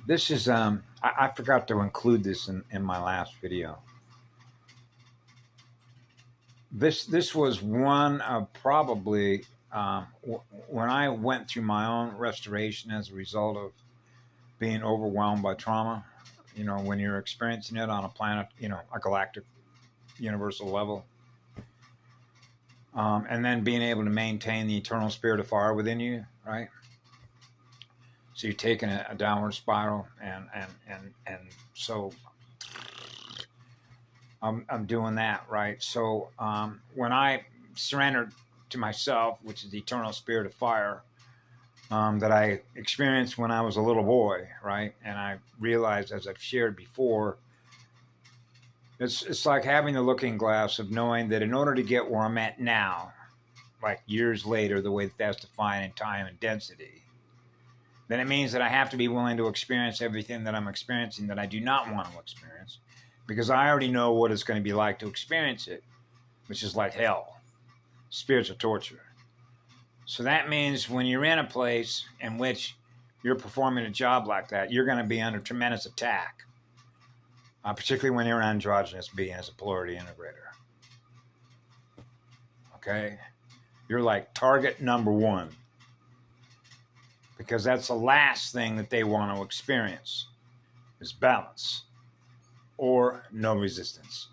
This is I forgot to include this in my last video. This was one of probably when I went through my own restoration as a result of being overwhelmed by trauma. You know, when you're experiencing it on a planet, you know, a galactic, universal level, and then being able to maintain the eternal spirit of fire within you, right? So you're taking a downward spiral, and so I'm doing that, right? So when I surrendered to myself, which is the eternal spirit of fire that I experienced when I was a little boy, right? And I realized, as I've shared before, it's like having the looking glass of knowing that in order to get where I'm at now, like years later, the way that that's defined in time and density, then it means that I have to be willing to experience everything that I'm experiencing that I do not want to experience, because I already know what it's going to be like to experience it, which is like hell, spiritual torture. So that means when you're in a place in which you're performing a job like that, you're going to be under tremendous attack, particularly when you're an androgynous being as a polarity integrator. Okay? You're like target number one, because that's the last thing that they want to experience is balance or no resistance,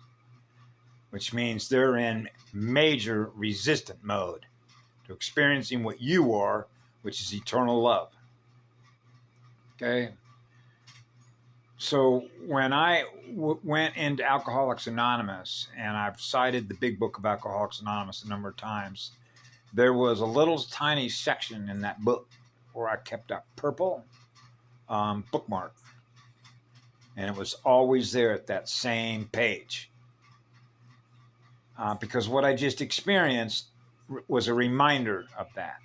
which means they're in major resistant mode to experiencing what you are, which is eternal love. Okay? So when I went into Alcoholics Anonymous, and I've cited the big book of Alcoholics Anonymous a number of times, there was a little tiny section in that book where I kept a purple bookmark. And it was always there at that same page. Because what I just experienced was a reminder of that.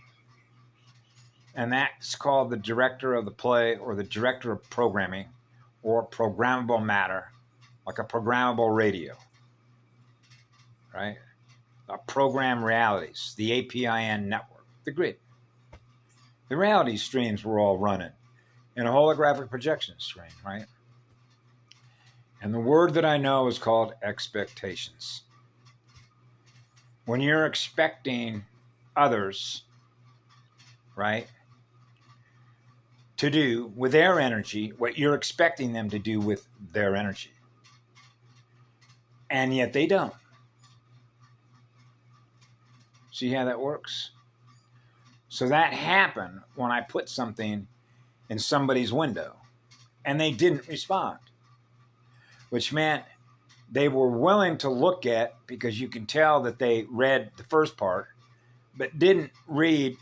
And that's called the director of the play, or the director of programming, or programmable matter, like a programmable radio, right? Program realities, the APIN network, the grid. The reality streams were all running in a holographic projection stream, right? And the word that I know is called expectations. When you're expecting others, right, to do with their energy what you're expecting them to do with their energy, and yet they don't. See how that works? So that happened when I put something in somebody's window and they didn't respond, which meant they were willing to look at, because you can tell that they read the first part, but didn't read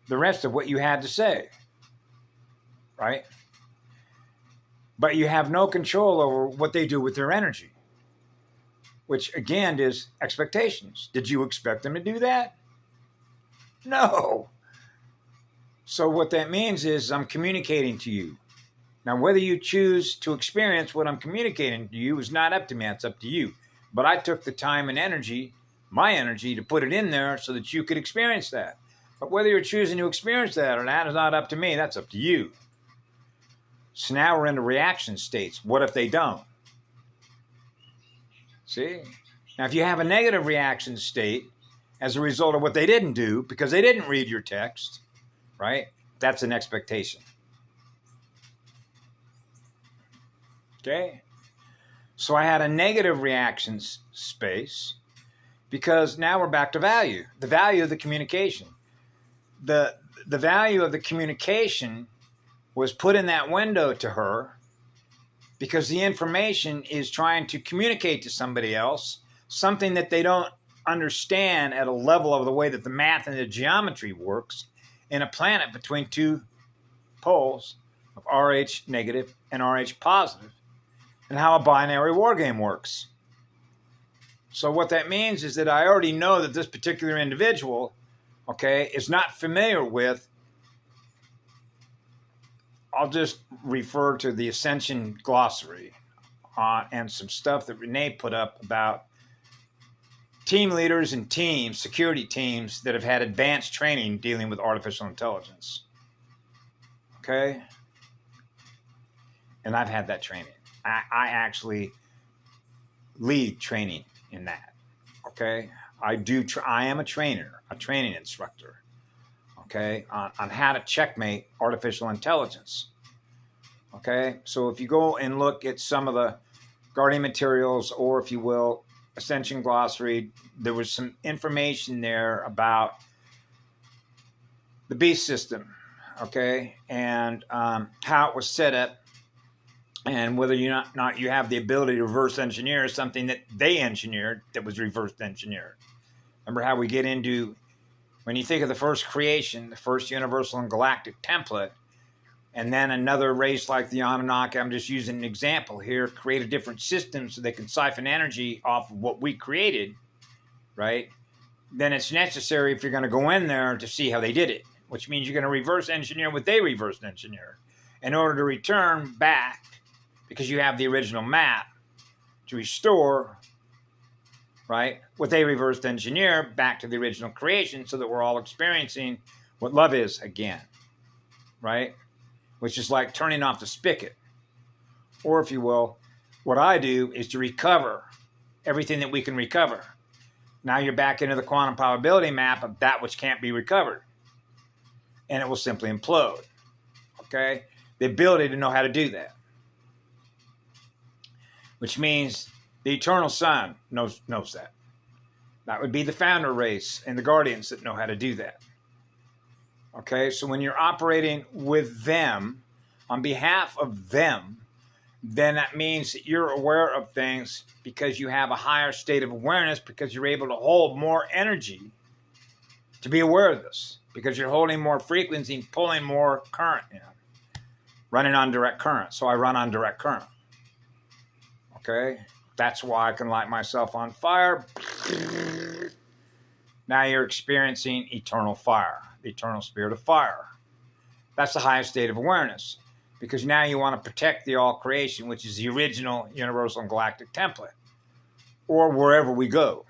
the rest of what you had to say, right? But you have no control over what they do with their energy, which again is expectations. Did you expect them to do that? No. So what that means is I'm communicating to you. Now, whether you choose to experience what I'm communicating to you is not up to me. It's up to you. But I took the time and energy, my energy, to put it in there so that you could experience that. But whether you're choosing to experience that or not is not up to me. That's up to you. So now we're into reaction states. What if they don't? See? Now, if you have a negative reaction state as a result of what they didn't do because they didn't read your text, right? That's an expectation. Okay? So I had a negative reactions space because now we're back to value. The value of the communication. The value of the communication was put in that window to her because the information is trying to communicate to somebody else something that they don't understand at a level of the way that the math and the geometry works in a planet between two poles of RH negative and RH positive, and how a binary war game works. So what that means is that I already know that this particular individual, okay, is not familiar with, I'll just refer to the Ascension glossary and some stuff that Renee put up about team leaders and teams, security teams that have had advanced training dealing with artificial intelligence. Okay? And I've had that training. I actually lead training in that. Okay. I am a trainer, a training instructor. Okay. On how to checkmate artificial intelligence. Okay. So if you go and look at some of the guardian materials, or if you will, Ascension Glossary, there was some information there about the beast system, okay, and how it was set up, and whether you not you have the ability to reverse engineer something that they engineered that was reverse engineered. Remember how we get into, when you think of the first creation, the first universal and galactic template, and then another race like the Anunnaki, I'm just using an example here, create a different system so they can siphon energy off of what we created, right? Then it's necessary, if you're going to go in there, to see how they did it, which means you're going to reverse engineer what they reverse engineered in order to return back, because you have the original map, to restore, right, what they reversed engineer back to the original creation, so that we're all experiencing what love is again, right? Which is like turning off the spigot. Or if you will, what I do is to recover everything that we can recover. Now you're back into the quantum probability map of that which can't be recovered. And it will simply implode. Okay? The ability to know how to do that. Which means the eternal sun knows that. That would be the founder race and the guardians that know how to do that. Okay, so when you're operating with them, on behalf of them, then that means that you're aware of things because you have a higher state of awareness, because you're able to hold more energy to be aware of this, because you're holding more frequency and pulling more current in, running on direct current. So I run on direct current. Okay, that's why I can light myself on fire. Now you're experiencing eternal fire. The eternal spirit of fire. That's the highest state of awareness, because now you want to protect the all creation, which is the original universal and galactic template, or wherever we go,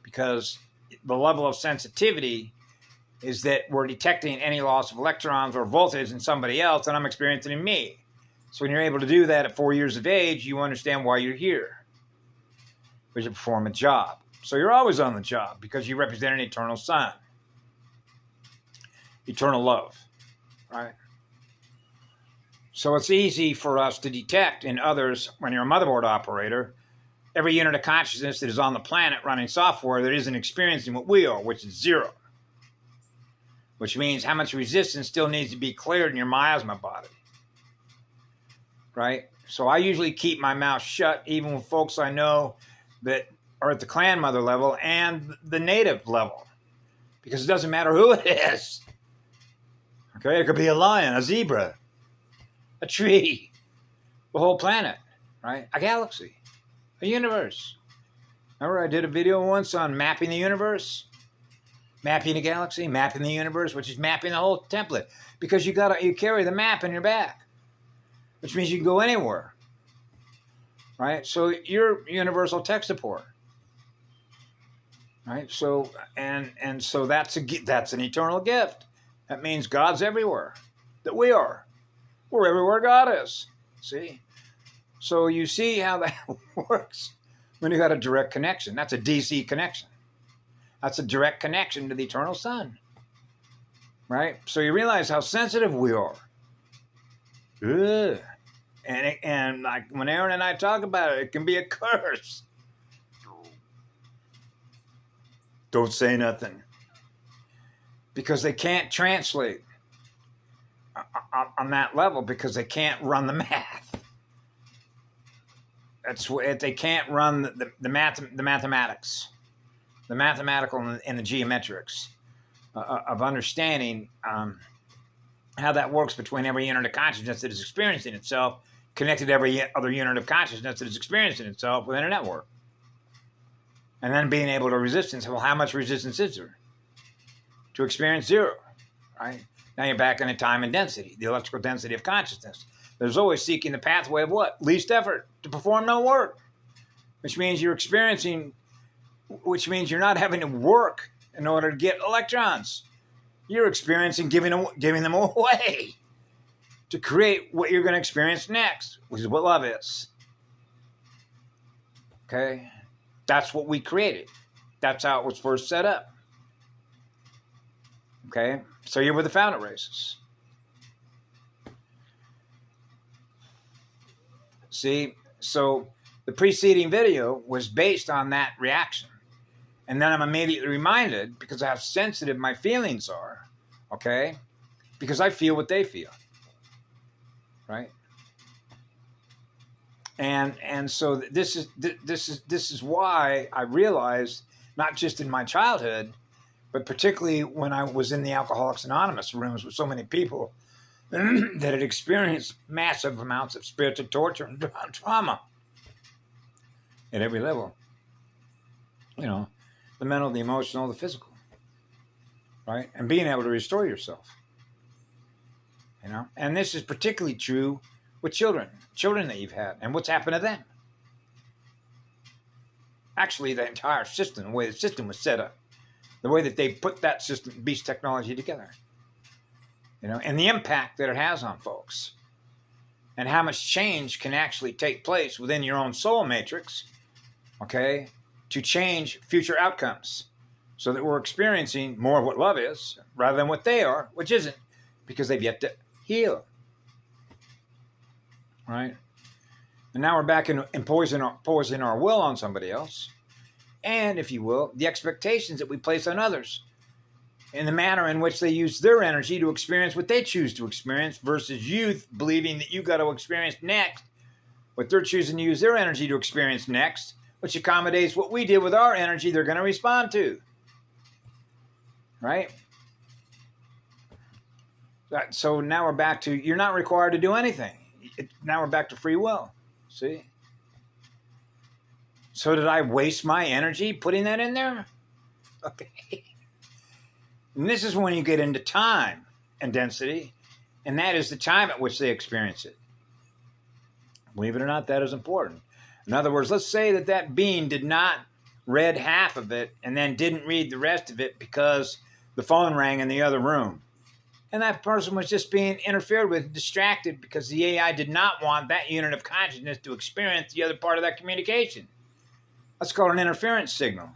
because the level of sensitivity is that we're detecting any loss of electrons or voltage in somebody else, and I'm experiencing in me. So when you're able to do that at 4 years of age, you understand why you're here, because you perform a job. So you're always on the job, because you represent an eternal sun. Eternal love, right? So it's easy for us to detect in others, when you're a motherboard operator, every unit of consciousness that is on the planet running software that isn't experiencing what we are, which is zero. Which means how much resistance still needs to be cleared in your miasma body, right? So I usually keep my mouth shut, even with folks I know that are at the clan mother level and the native level, because it doesn't matter who it is. Okay, it could be a lion, a zebra, a tree, the whole planet, right? A galaxy, a universe. Remember I did a video once on mapping the universe? Mapping the galaxy, mapping the universe, which is mapping the whole template. Because you carry the map in your back, which means you can go anywhere, right? So you're universal tech support, right? So and so that's an eternal gift. That means God's everywhere, that we are. We're everywhere God is. See? So you see how that works when you got a direct connection. That's a DC connection. That's a direct connection to the eternal sun. Right? So you realize how sensitive we are. Ugh. And like when Aaron and I talk about it, it can be a curse. Don't say nothing. Because they can't translate on that level, because they can't run the math. That's what they can't run the mathematics, the mathematical and the geometrics of understanding how that works between every unit of consciousness that is experiencing itself, connected to every other unit of consciousness that is experiencing itself within a network, and then being able to resistance. Well, how much resistance is there? To experience zero, right? Now you're back in a time and density, the electrical density of consciousness. There's always seeking the pathway of what? Least effort, to perform no work, which means you're experiencing, which means you're not having to work in order to get electrons. You're experiencing giving them away to create what you're going to experience next, which is what love is. Okay? That's what we created. That's how it was first set up. Okay? So you're with the founder races. See? So the preceding video was based on that reaction. And then I'm immediately reminded, because of how sensitive my feelings are, okay? Because I feel what they feel. Right? And so this is why I realized, not just in my childhood, but particularly when I was in the Alcoholics Anonymous rooms with so many people that had experienced massive amounts of spiritual torture and trauma at every level. You know, the mental, the emotional, the physical. Right? And being able to restore yourself. You know, and this is particularly true with children that you've had, and what's happened to them. Actually, the entire system, the way the system was set up, the way that they put that system, beast technology together, you know, and the impact that it has on folks, and how much change can actually take place within your own soul matrix, okay, to change future outcomes, so that we're experiencing more of what love is rather than what they are, which isn't, because they've yet to heal. Right? And now we're back in imposing our will on somebody else. And, if you will, the expectations that we place on others in the manner in which they use their energy to experience what they choose to experience, versus you believing that you got to experience next what they're choosing to use their energy to experience next, which accommodates what we did with our energy they're going to respond to. Right? So now we're back to, you're not required to do anything. Now we're back to free will. See? So did I waste my energy putting that in there? Okay. And this is when you get into time and density, and that is the time at which they experience it. Believe it or not, that is important. In other words, let's say that being did not read half of it and then didn't read the rest of it because the phone rang in the other room. And that person was just being interfered with, distracted, because the AI did not want that unit of consciousness to experience the other part of that communication. That's called an interference signal.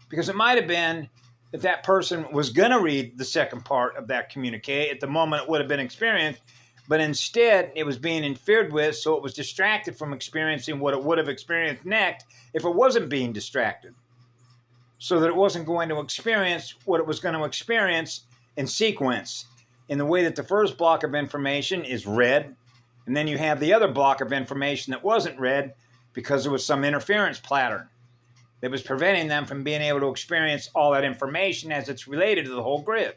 Because it might have been that person was going to read the second part of that communique at the moment it would have been experienced, but instead it was being interfered with, so it was distracted from experiencing what it would have experienced next if it wasn't being distracted. So that it wasn't going to experience what it was going to experience in sequence, in the way that the first block of information is read, and then you have the other block of information that wasn't read because there was some interference pattern that was preventing them from being able to experience all that information as it's related to the whole grid.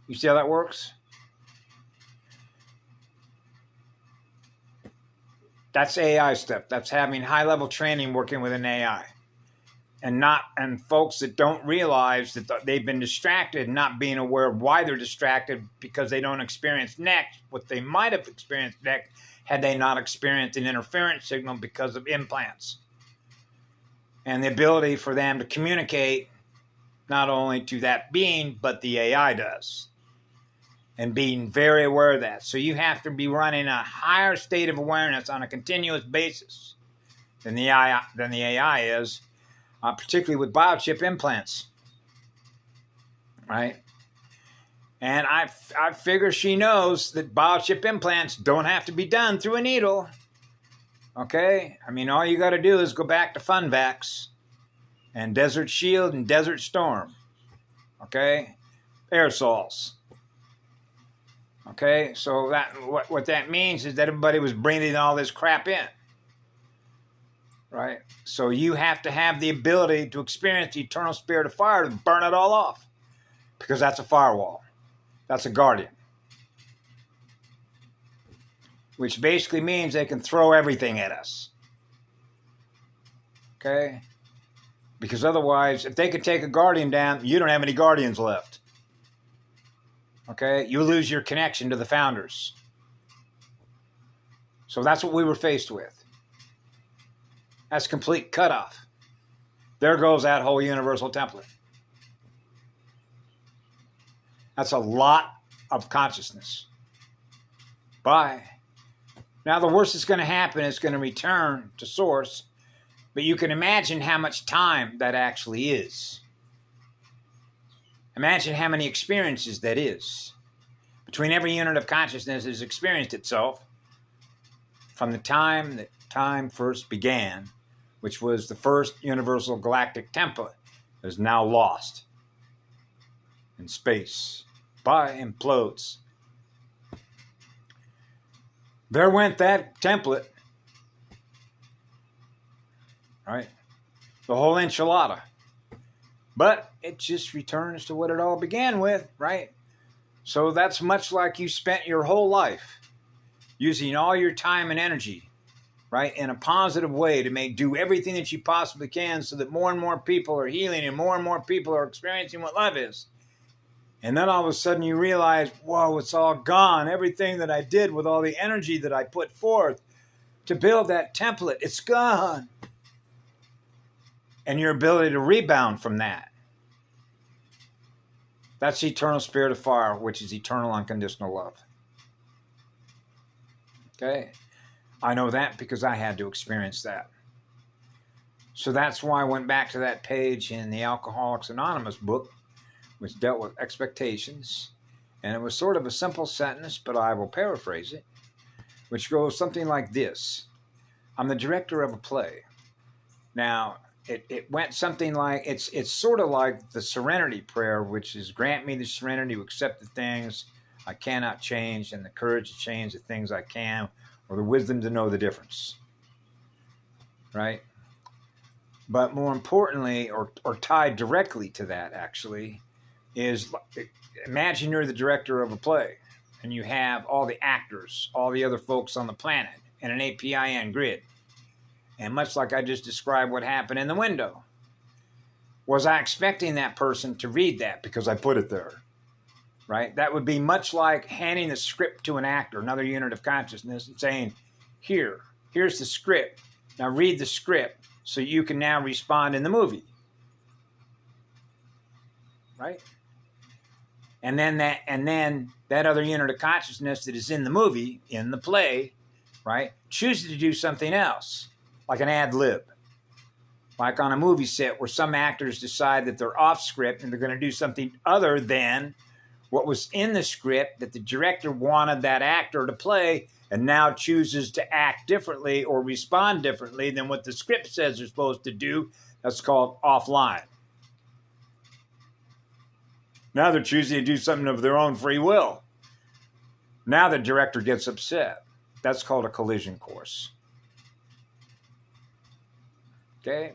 You see how that works? That's AI stuff. That's having high-level training working with an AI. And folks that don't realize that they've been distracted, not being aware of why they're distracted, because they don't experience next what they might have experienced next had they not experienced an interference signal because of implants. And the ability for them to communicate not only to that being, but the AI does. And being very aware of that. So you have to be running a higher state of awareness on a continuous basis than the AI is. Particularly with biochip implants, right? And I figure she knows that biochip implants don't have to be done through a needle, okay? I mean, all you got to do is go back to Funvax and Desert Shield and Desert Storm, okay? Aerosols, okay? So that what that means is that everybody was breathing all this crap in. Right? So you have to have the ability to experience the eternal spirit of fire to burn it all off. Because that's a firewall. That's a guardian. Which basically means they can throw everything at us. Okay? Because otherwise, if they could take a guardian down, you don't have any guardians left. Okay? You lose your connection to the founders. So that's what we were faced with. That's complete cutoff. There goes that whole universal template. That's a lot of consciousness. Bye. Now the worst that's going to happen is going to return to source, but you can imagine how much time that actually is. Imagine how many experiences that is. Between every unit of consciousness has experienced itself from the time that time first began, which was the first universal galactic template, is now lost in space. Bye, implodes. There went that template, right? The whole enchilada. But it just returns to what it all began with, right? So that's much like you spent your whole life using all your time and energy, right, in a positive way to do everything that you possibly can so that more and more people are healing and more people are experiencing what love is. And then all of a sudden you realize, whoa, it's all gone. Everything that I did with all the energy that I put forth to build that template, it's gone. And your ability to rebound from that. That's the eternal spirit of fire, which is eternal unconditional love. Okay? I know that because I had to experience that. So that's why I went back to that page in the Alcoholics Anonymous book, which dealt with expectations. And it was sort of a simple sentence, but I will paraphrase it, which goes something like this. I'm the director of a play. Now, it went something like, it's sort of like the serenity prayer, which is grant me the serenity to accept the things I cannot change and the courage to change the things I can, or the wisdom to know the difference. Right? But more importantly, or tied directly to that actually, is imagine you're the director of a play and you have all the actors, all the other folks on the planet in an APIN grid. And much like I just described what happened in the window, was I expecting that person to read that because I put it there? Right? That would be much like handing the script to an actor, another unit of consciousness, and saying, here's the script. Now read the script so you can now respond in the movie. Right? And then that other unit of consciousness that is in the movie, in the play, right, chooses to do something else, like an ad lib. Like on a movie set where some actors decide that they're off script and they're going to do something other than what was in the script that the director wanted that actor to play, and now chooses to act differently or respond differently than what the script says they're supposed to do. That's called offline. Now they're choosing to do something of their own free will. Now the director gets upset. That's called a collision course. Okay?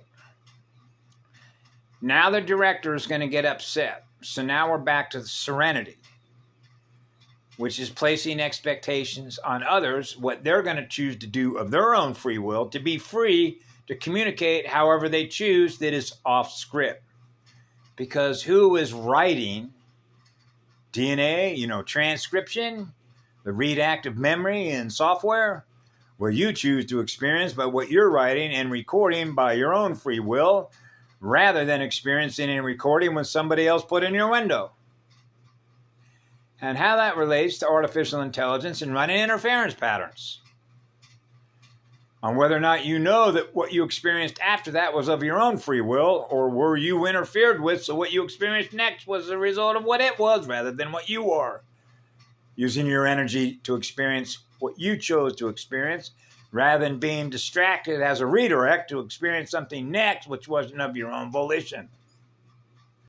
Now the director is going to get upset. So now we're back to the serenity, which is placing expectations on others, what they're going to choose to do of their own free will, to be free to communicate however they choose that is off script. Because who is writing DNA, transcription, the read active memory and software? Well, you choose to experience by what you're writing and recording by your own free will, rather than experiencing and recording what somebody else put in your window. And how that relates to artificial intelligence and running interference patterns. On whether or not you know that what you experienced after that was of your own free will, or were you interfered with, so what you experienced next was a result of what it was rather than what you are. Using your energy to experience what you chose to experience, rather than being distracted as a redirect to experience something next which wasn't of your own volition.